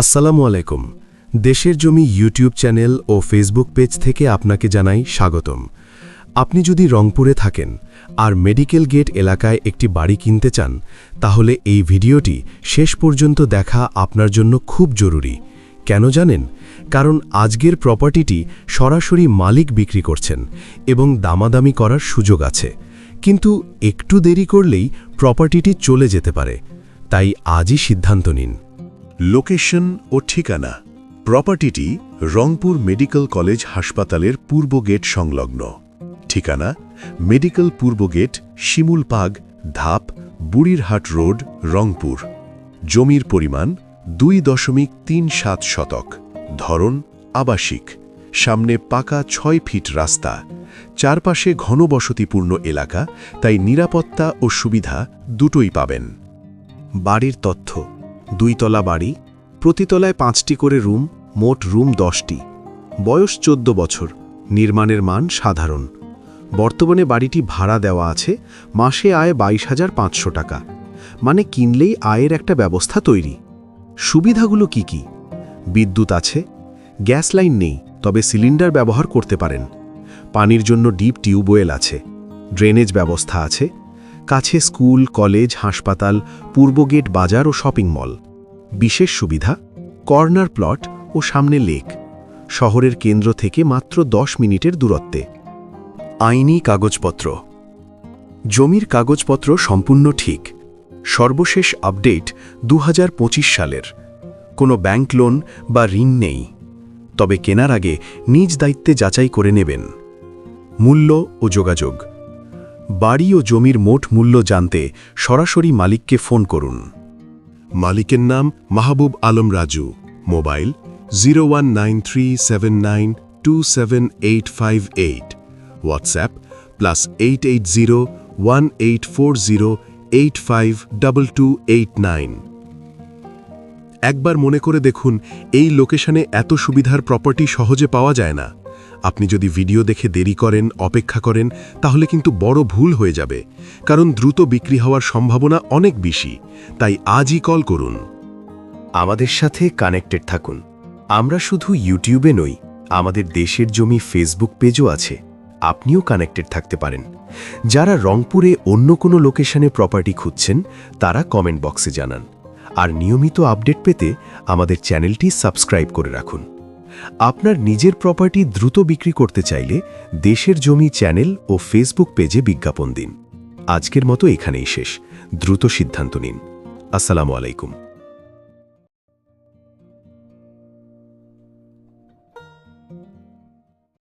আসসালামু আলাইকুম। দেশের জমি ইউটিউব চ্যানেল ও ফেসবুক পেজ থেকে আপনাকে জানাই স্বাগতম। আপনি যদি রংপুরে থাকেন আর মেডিকেল গেট এলাকায় একটি বাড়ি কিনতে চান, তাহলে এই ভিডিওটি শেষ পর্যন্ত দেখা আপনার জন্য খুব জরুরি। কেন জানেন? কারণ আজকের প্রপার্টিটি সরাসরি মালিক বিক্রি করছেন এবং দামাদামি করার সুযোগ আছে, কিন্তু একটু দেরি করলেই প্রপার্টিটি চলে যেতে পারে। তাই আজই সিদ্ধান্ত নিন। লোকেশন ও ঠিকানা। প্রপার্টিটি রংপুর মেডিকেল কলেজ হাসপাতালের পূর্ব গেট সংলগ্ন। ঠিকানা: মেডিকেল পূর্ব গেট, শিমুলপাগ ধাপ, বুড়িরহাট রোড, রংপুর। জমির পরিমাণ 2.37 শতক। ধরন: আবাসিক। সামনে পাকা 6 ফিট রাস্তা। চারপাশে ঘনবসতিপূর্ণ এলাকা, তাই নিরাপত্তা ও সুবিধা দুটোই পাবেন। বাড়ির তথ্য: 2 তলা বাড়ি, প্রতি তলায় 5টি করে রুম, মোট রুম 10টি। বয়স 14 বছর। নির্মাণের মান সাধারণ। বর্তমানে বাড়িটি ভাড়া দেওয়া আছে, মাসে আয় 22,500 টাকা। মানে কিনলেই আয়ের একটা ব্যবস্থা তৈরি। সুবিধাগুলো কি কি? বিদ্যুৎ আছে, গ্যাস লাইন নেই, তবে সিলিন্ডার ব্যবহার করতে পারেন। পানির জন্য ডিপ টিউবওয়েল আছে, ড্রেনেজ ব্যবস্থা আছে। কাছে স্কুল, কলেজ, হাসপাতাল, পূর্ব গেট বাজার ও শপিং মল। বিশেষ সুবিধা: কর্নার প্লট ও সামনে লেক। শহরের কেন্দ্র থেকে মাত্র 10 মিনিটের দূরত্বে। আইনি কাগজপত্র। জমির কাগজপত্র সম্পূর্ণ ঠিক। সর্বশেষ আপডেট 2025 সালের। কোনো ব্যাংক লোন বা ঋণ নেই, তবে কেনার আগে নিজ দায়িত্বে যাচাই করে নেবেন। মূল্য ও যোগাযোগ। বাড়ি ও জমির মোট মূল্য জানতে সরাসরি মালিককে ফোন করুন। মালিকের নাম: মাহবুব আলম রাজু। মোবাইল: 01937927858। হোয়াটসঅ্যাপ: +880184085229। একবার মনে করে দেখুন, এই লোকেশনে এত সুবিধার প্রপার্টি সহজে পাওয়া যায় না। আপনি যদি ভিডিও দেখে দেরি করেন, অপেক্ষা করেন, তাহলে কিন্তু বড় ভুল হয়ে যাবে, কারণ দ্রুত বিক্রি হওয়ার সম্ভাবনা অনেক বেশি। তাই আজই কল করুন। আমাদের সাথে কানেক্টেড থাকুন। আমরা শুধু ইউটিউবে নই, আমাদের দেশের জমি ফেসবুক পেজও আছে। আপনিও কানেক্টেড থাকতে পারেন। যারা রংপুরে অন্য কোনো লোকেশনে প্রপার্টি খুঁজছেন, তারা কমেন্ট বক্সে জানান। আর নিয়মিত আপডেট পেতে আমাদের চ্যানেলটি সাবস্ক্রাইব করে রাখুন। আপনার নিজের প্রপার্টি দ্রুত বিক্রি করতে চাইলে দেশের জমি চ্যানেল ও ফেসবুক পেজে বিজ্ঞাপন দিন। আজকের মতো এখানেই শেষ। দ্রুত সিদ্ধান্ত নিন। আসসালামু আলাইকুম।